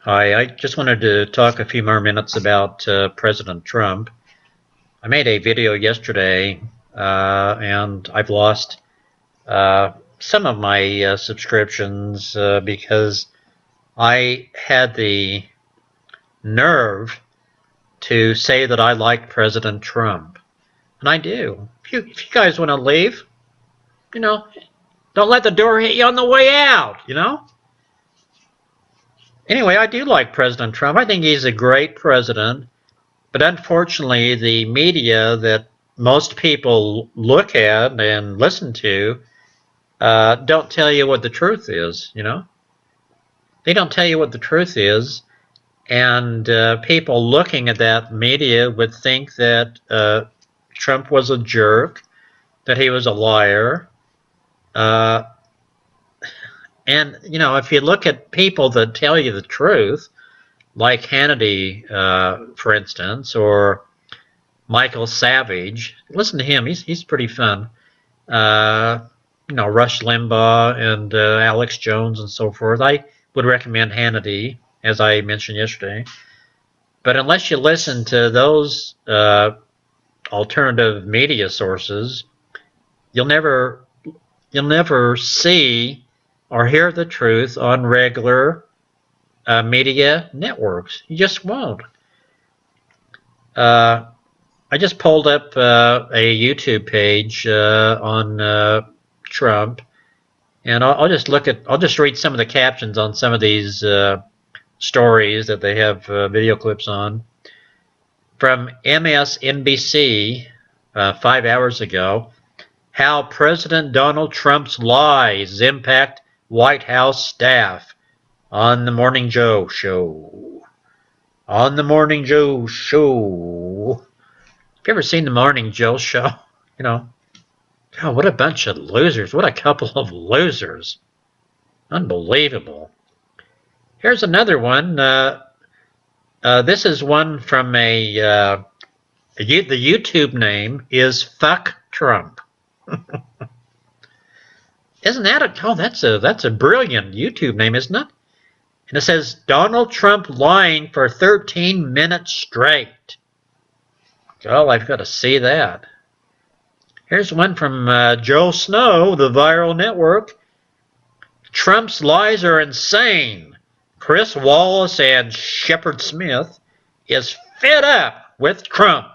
Hi, I just wanted to talk a few more minutes about President Trump. I made a video yesterday, and I've lost some of my subscriptions because I had the nerve to say that I like President Trump. And I do. If you guys want to leave, you know, don't let the door hit you on the way out. Anyway, I do like President Trump. I think he's a great president. But unfortunately, the media that most people look at and listen to don't tell you what the truth is. They don't tell you what the truth is, and people looking at that media would think that Trump was a jerk, that he was a liar. Uh, and, if you look at people that tell you the truth, like Hannity, for instance, or Michael Savage. Listen to him; he's pretty fun. Rush Limbaugh and Alex Jones and so forth. I would recommend Hannity, as I mentioned yesterday. But unless you listen to those alternative media sources, you'll never see or hear the truth on regular media networks. You just won't. I just pulled up a YouTube page on Trump, and I'll just read some of the captions on some of these stories that they have video clips on. From MSNBC 5 hours ago, how President Donald Trump's lies impact White House staff on the Morning Joe show. On the Morning Joe show. Have you ever seen the Morning Joe show? God, what a bunch of losers. What a couple of losers. Unbelievable. Here's another one. This is one from the YouTube name is Fuck Trump. Isn't that that's a brilliant YouTube name, isn't it? And it says Donald Trump lying for 13 minutes straight. Oh, I've got to see that. Here's one from Joe Snow, the Viral Network. Trump's lies are insane. Chris Wallace and Shepard Smith is fed up with Trump.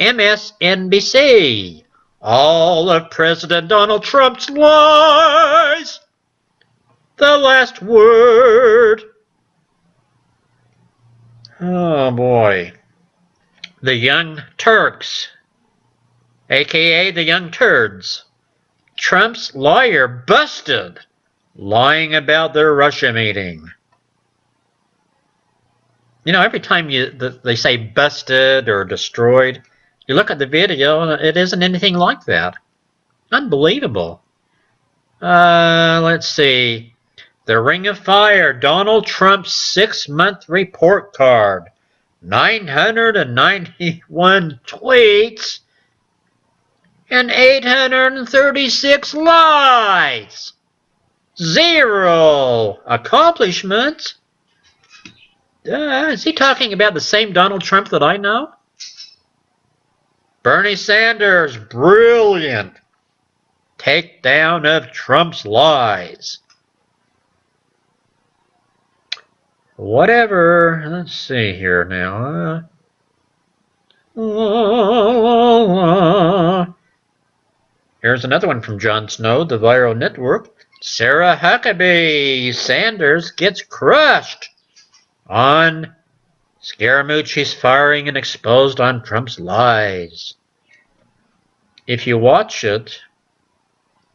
MSNBC. All of President Donald Trump's lies. The last word. Oh boy. The Young Turks, aka the Young Turds. Trump's liar busted, lying about their Russia meeting. Every time they say busted or destroyed, you look at the video and it isn't anything like that. Unbelievable. Let's see. The Ring of Fire, Donald Trump's 6-month report card. 991 tweets and 836 lies. 0 accomplishments. Is he talking about the same Donald Trump that I know? Bernie Sanders, brilliant. Takedown of Trump's lies. Whatever. Let's see here now. Here's another one from Jon Snow, the Viral Network. Sarah Huckabee Sanders gets crushed on Scaramucci's firing and exposed on Trump's lies. If you watch it,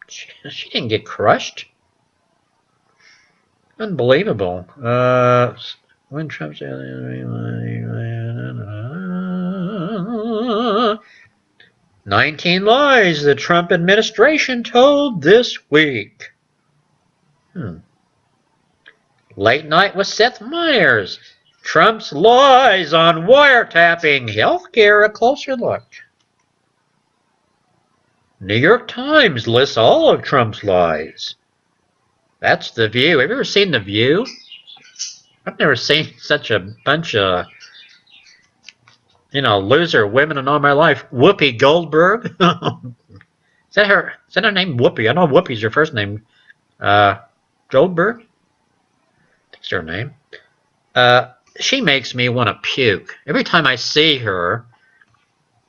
she didn't get crushed. Unbelievable. When Trump said 19 lies the Trump administration told this week. Late Night with Seth Meyers. Trump's lies on wiretapping healthcare, a closer look. New York Times lists all of Trump's lies. That's The View. Have you ever seen The View? I've never seen such a bunch of, loser women in all my life. Whoopi Goldberg. Is that her? Is that her name? Whoopi. I know Whoopi's her first name. Goldberg? That's her name. She makes me want to puke. Every time I see her,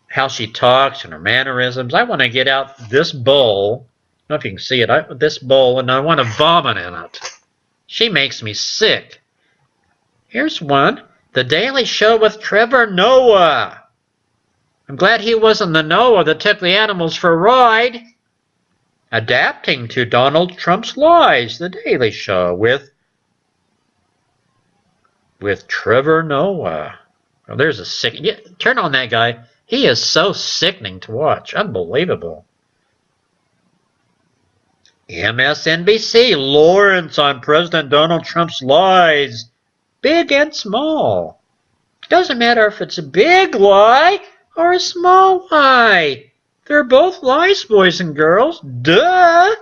how she talks and her mannerisms, I want to get out this bowl. I don't know if you can see it. This bowl, and I want to vomit in it. She makes me sick. Here's one. The Daily Show with Trevor Noah. I'm glad he wasn't the Noah that took the animals for a ride. Adapting to Donald Trump's lies. The Daily Show with Trevor Noah. Oh, there's a sick. Yeah, turn on that guy. He is so sickening to watch. Unbelievable. MSNBC. Lawrence on President Donald Trump's lies. Big and small. Doesn't matter if it's a big lie or a small lie. They're both lies, boys and girls. Duh!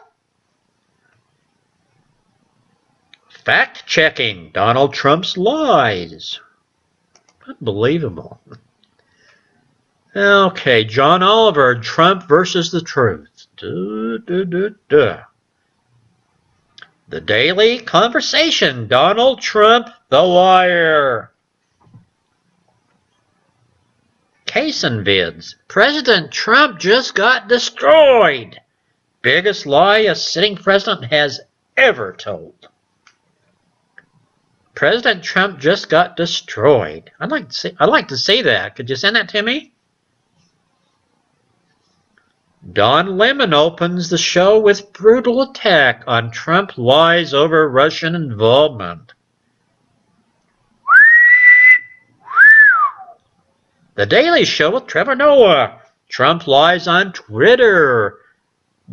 Fact-checking Donald Trump's lies. Unbelievable. Okay, John Oliver, Trump versus the truth. The Daily Conversation, Donald Trump, the liar. Cason vids. President Trump just got destroyed. Biggest lie a sitting president has ever told. President Trump just got destroyed. I'd like to see that. Could you send that to me? Don Lemon opens the show with brutal attack on Trump lies over Russian involvement. The Daily Show with Trevor Noah. Trump lies on Twitter.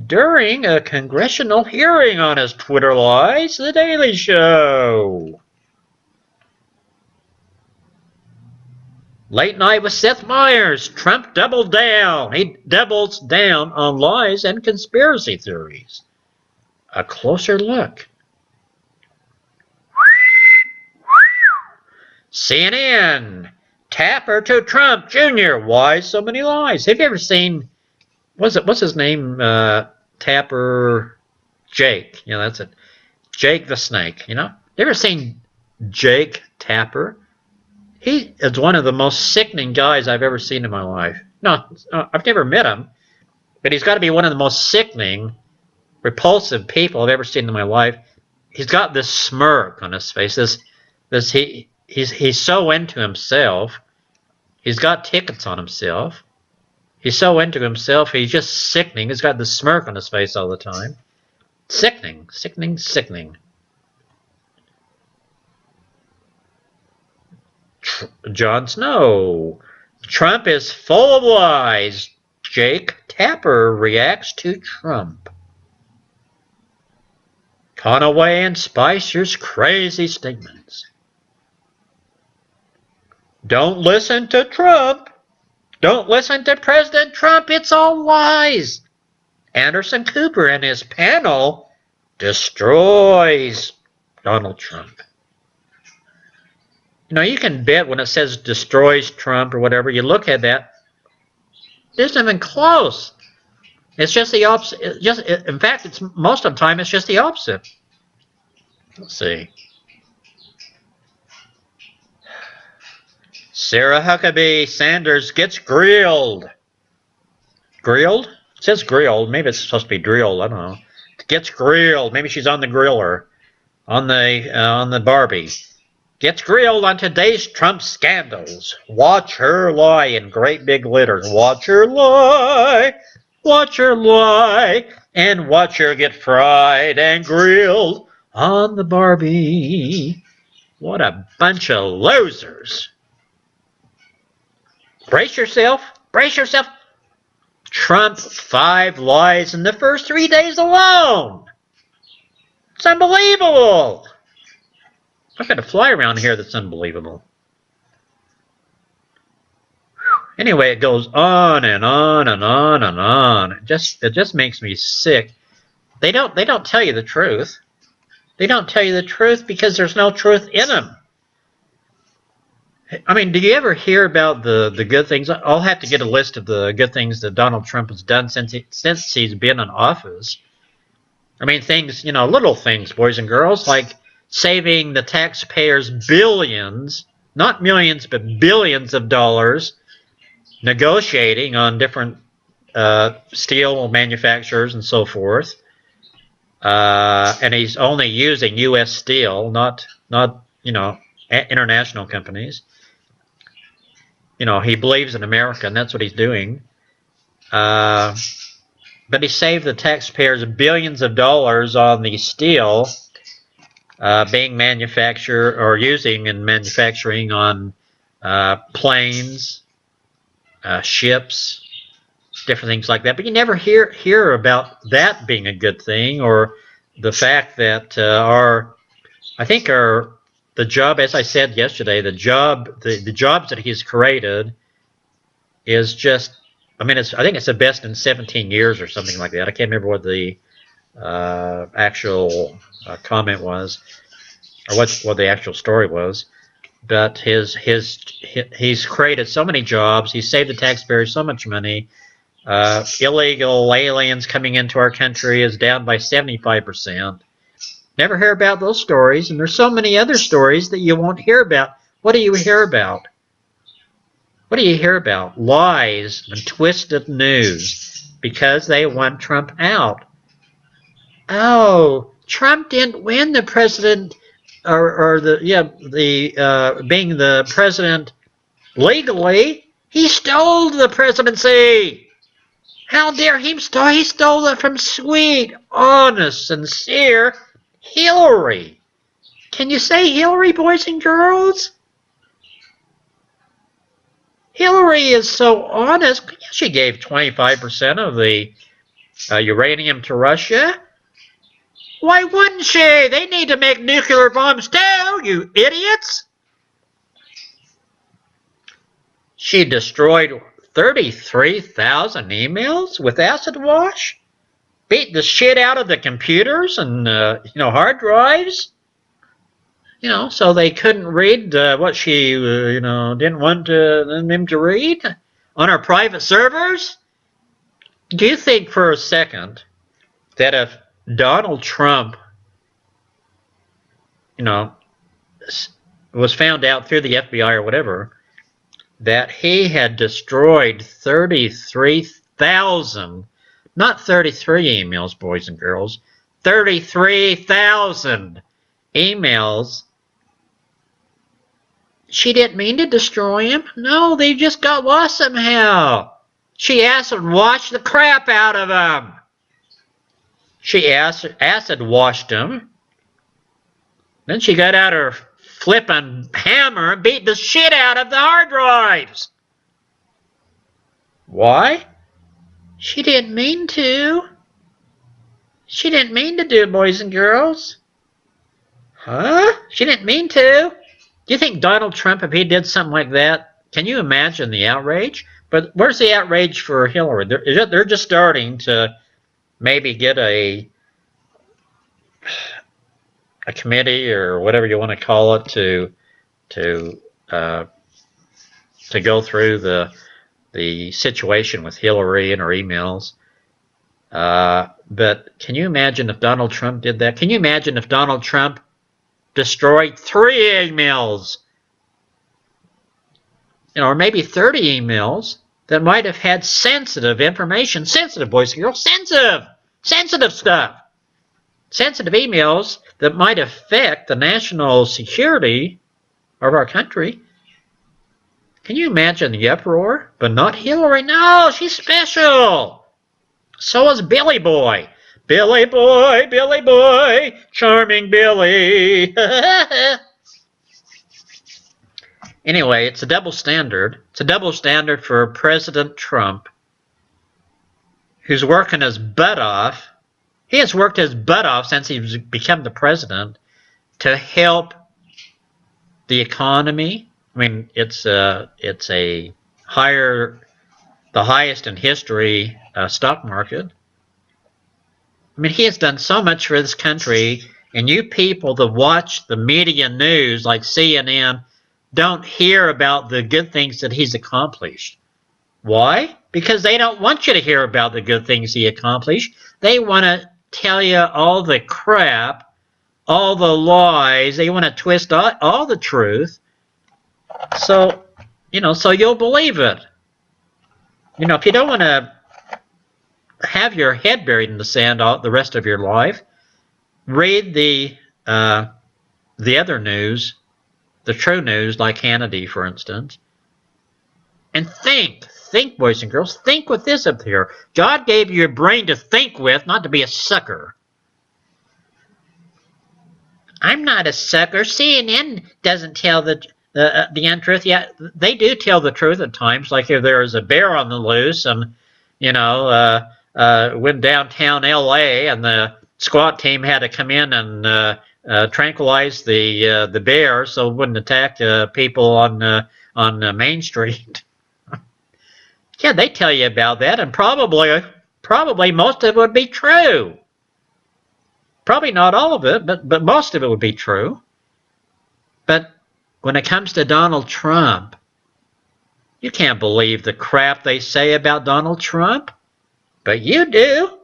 During a congressional hearing on his Twitter lies, The Daily Show. Late Night with Seth Meyers. Trump doubled down. He doubles down on lies and conspiracy theories. A closer look. CNN. Tapper to Trump Jr. Why so many lies? Have you ever seen, what's his name? Tapper Jake. That's it. Jake the Snake, You ever seen Jake Tapper? He is one of the most sickening guys I've ever seen in my life. No, I've never met him, but he's got to be one of the most sickening, repulsive people I've ever seen in my life. He's got this smirk on his face. He's so into himself. He's got tickets on himself. He's so into himself. He's just sickening. He's got this smirk on his face all the time. Sickening, sickening, sickening. Jon Snow. Trump is full of lies. Jake Tapper reacts to Trump. Conaway and Spicer's crazy statements. Don't listen to Trump. Don't listen to President Trump. It's all lies. Anderson Cooper and his panel destroys Donald Trump. You can bet when it says destroys Trump or whatever, you look at that, it isn't even close. It's just the opposite. In fact, it's most of the time it's just the opposite. Let's see. Sarah Huckabee Sanders gets grilled. Grilled? It says grilled. Maybe it's supposed to be drilled. I don't know. Gets grilled. Maybe she's on the griller, on the Barbie. Gets grilled on today's Trump scandals. Watch her lie in great big letters. Watch her lie. Watch her lie. And watch her get fried and grilled on the Barbie. What a bunch of losers. Brace yourself. Brace yourself. Trump 5 lies in the first 3 days alone. It's unbelievable. I've got a fly around here that's unbelievable. Anyway, it goes on and on and on and on. It just makes me sick. They don't tell you the truth. They don't tell you the truth because there's no truth in them. I mean, do you ever hear about the good things? I'll have to get a list of the good things that Donald Trump has done since he's been in office. I mean, things, little things, boys and girls, like saving the taxpayers billions, not millions, but billions of dollars, negotiating on different steel manufacturers and so forth. And he's only using U.S. steel, not international companies. He believes in America, and that's what he's doing. But he saved the taxpayers billions of dollars on the steel being manufactured or using in manufacturing on planes, ships, different things like that. But you never hear about that being a good thing, or the fact that the job, as I said yesterday, the jobs that he's created is just, I think it's the best in 17 years or something like that. I can't remember what the actual comment was, or what the actual story was. But he's created so many jobs. He saved the taxpayers so much money. Illegal aliens coming into our country is down by 75%. Never hear about those stories, and there's so many other stories that you won't hear about. What do you hear about? What do you hear about? Lies and twisted news because they want Trump out. Oh, Trump didn't win the president, being the president legally. He stole the presidency. How dare he stole? He stole it from sweet, honest, sincere Hillary. Can you say Hillary, boys and girls? Hillary is so honest. She gave 25% of the uranium to Russia. Why wouldn't she? They need to make nuclear bombs too, you idiots. She destroyed 33,000 emails with acid wash. Beat the shit out of the computers and hard drives, so they couldn't read what she didn't want them to read on our private servers. Do you think for a second that if Donald Trump was found out through the FBI or whatever that he had destroyed 33,000, not 33 emails, boys and girls, 33,000 emails. She didn't mean to destroy him. No, they just got lost somehow. She acid washed the crap out of him. She acid washed him. Then she got out her flippin' hammer and beat the shit out of the hard drives. Why? She didn't mean to. She didn't mean to do it, boys and girls. Huh? She didn't mean to. Do you think Donald Trump, if he did something like that, can you imagine the outrage? But where's the outrage for Hillary? They're just starting to maybe get a committee or whatever you want to call it to go through the situation with Hillary and her emails. But can you imagine if Donald Trump did that? Can you imagine if Donald Trump destroyed 3 emails, or maybe 30 emails that might have had sensitive information, sensitive, boys and girls, sensitive stuff, sensitive emails that might affect the national security of our country? Can you imagine the uproar? But not Hillary. No, she's special. So is Billy Boy. Billy Boy, charming Billy. Anyway, it's a double standard. It's a double standard for President Trump, who's working his butt off. He has worked his butt off since he's become the president to help the economy. I mean, it's a the highest in history stock market. I mean, he has done so much for this country, and you people that watch the media news like CNN don't hear about the good things that he's accomplished. Why? Because they don't want you to hear about the good things he accomplished. They want to tell you all the crap, all the lies. They want to twist all the truth. So, so you'll believe it. If you don't want to have your head buried in the sand the rest of your life, read the other news, the true news, like Hannity, for instance, and think, boys and girls, think with this up here. God gave you a brain to think with, not to be a sucker. I'm not a sucker. CNN doesn't tell the untruth. Yeah, they do tell the truth at times. Like if there is a bear on the loose, and went downtown L.A. and the SWAT team had to come in and tranquilize the bear so it wouldn't attack people on Main Street. Yeah, they tell you about that, and probably most of it would be true. Probably not all of it, but most of it would be true. But when it comes to Donald Trump, you can't believe the crap they say about Donald Trump. But you do.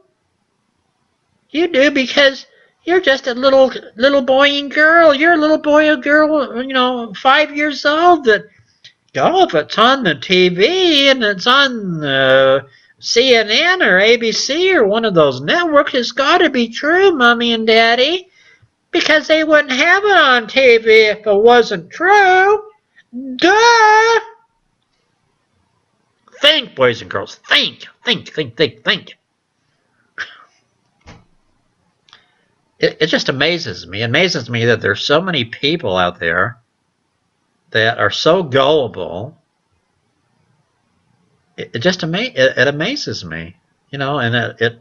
You do, because you're just a little boy and girl. You're a little boy or girl, 5 years old, that, if it's on the TV and it's on CNN or ABC or one of those networks, it's got to be true, Mommy and Daddy, because they wouldn't have it on TV if it wasn't true. Duh! Think, boys and girls. Think. It just amazes me. It amazes me that there's so many people out there that are so gullible. It amazes me, and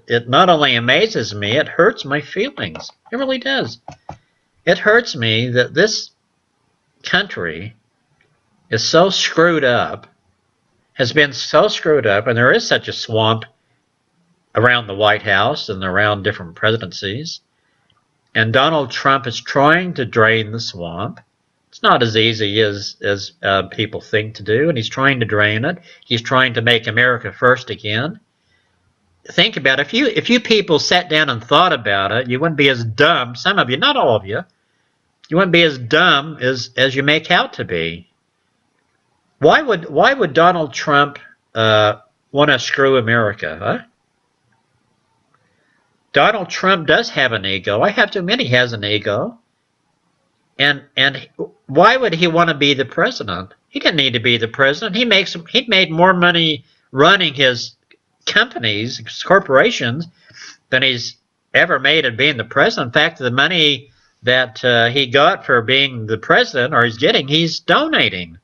it not only amazes me, it hurts my feelings. It really does. It hurts me that this country is so screwed up, has been so screwed up, and there is such a swamp around the White House and around different presidencies. And Donald Trump is trying to drain the swamp. It's not as easy as people think to do, and he's trying to drain it. He's trying to make America first again. Think about it. If you people sat down and thought about it, you wouldn't be as dumb. Some of you, not all of you, you wouldn't be as dumb as you make out to be. Why would Donald Trump want to screw America, huh? Donald Trump does have an ego. I have to admit he has an ego. And why would he want to be the president? He didn't need to be the president. He made more money running his companies, his corporations, than he's ever made at being the president. In fact, the money that he got for being the president, or he's donating.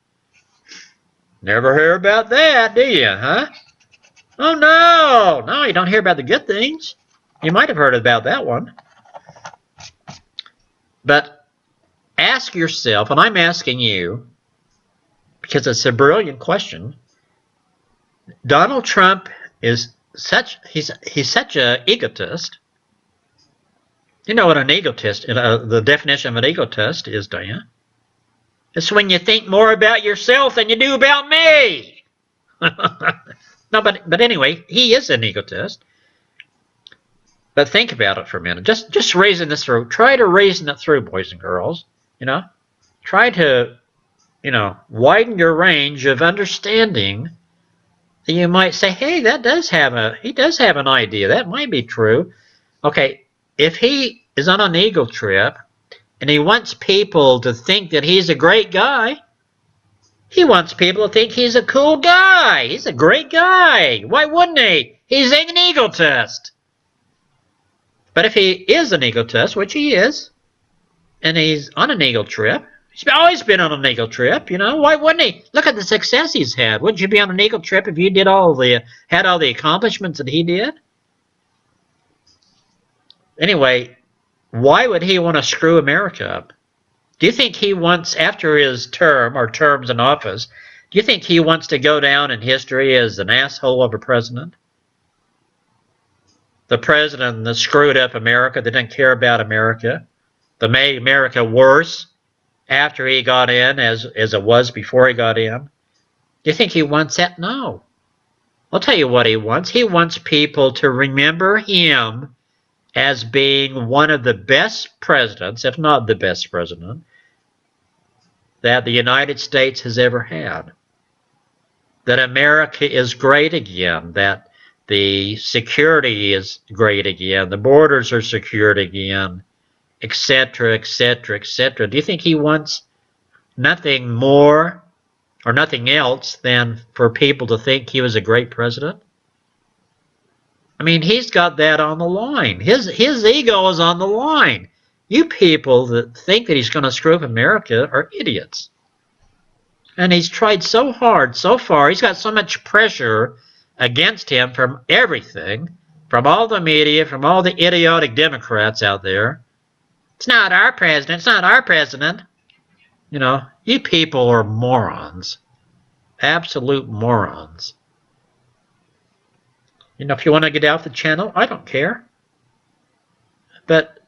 Never hear about that, do you, huh? Oh, no, you don't hear about the good things. You might have heard about that one. But ask yourself, and I'm asking you, because it's a brilliant question. Donald Trump is he's such an egotist. You know what an egotist, the definition of an egotist is, do you? It's when you think more about yourself than you do about me. No, but anyway, he is an egotist. But think about it for a minute. Just reason this through. Try to reason it through, boys and girls. Try to, widen your range of understanding. That you might say, hey, he does have an idea. That might be true. Okay, if he is on an ego trip and he wants people to think that he's a great guy, he wants people to think he's a cool guy. He's a great guy. Why wouldn't he? He's an egotist. But if he is an egotist, which he is, and he's on an ego trip, he's always been on an ego trip, why wouldn't he? Look at the success he's had. Wouldn't you be on an ego trip if you had all the accomplishments that he did? Anyway, why would he want to screw America up? Do you think he wants, after his term or terms in office, Do you think he wants to go down in history as an asshole of a president? The president that screwed up America, that didn't care about America, that made America worse after he got in as it was before he got in? Do you think he wants that? No. I'll tell you what he wants. He wants people to remember him as being one of the best presidents, if not the best president, that the United States has ever had. That America is great again, that the security is great again, the borders are secured again, etc., etc., etc. Do you think he wants nothing more or nothing else than for people to think he was a great president? I mean, he's got that on the line. His ego is on the line. You people that think that he's going to screw up America are idiots. And he's tried so hard so far. He's got so much pressure against him from everything, from all the media, from all the idiotic Democrats out there. It's not our president. It's not our president. You know, you people are morons. Absolute morons. You know, if you want to get off the channel, I don't care. But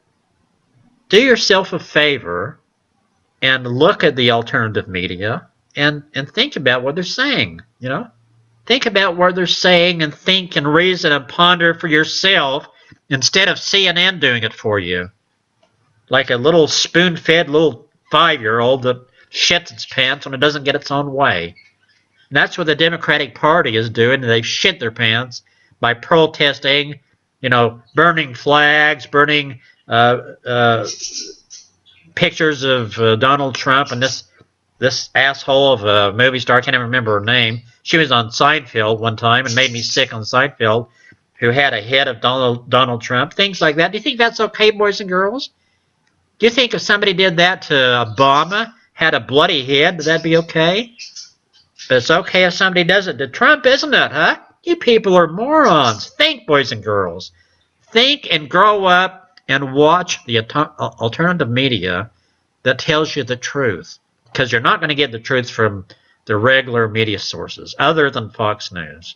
do yourself a favor and look at the alternative media and think about what they're saying, you know. Think about what they're saying and think and reason and ponder for yourself instead of CNN doing it for you. Like a little spoon-fed little 5-year-old that shits its pants when it doesn't get its own way. And that's what the Democratic Party is doing. They've shit their pants by protesting, you know, burning flags, burning pictures of Donald Trump and this asshole of a movie star, I can't even remember her name. She was on Seinfeld one time and made me sick on Seinfeld, who had a head of Donald Trump, things like that. Do you think that's okay, boys and girls? Do you think if somebody did that to Obama, had a bloody head, would that be okay? But it's okay if somebody does it to Trump, isn't it, huh? You people are morons. Think, boys and girls. Think and grow up and watch the alternative media that tells you the truth. Because you're not going to get the truth from the regular media sources other than Fox News.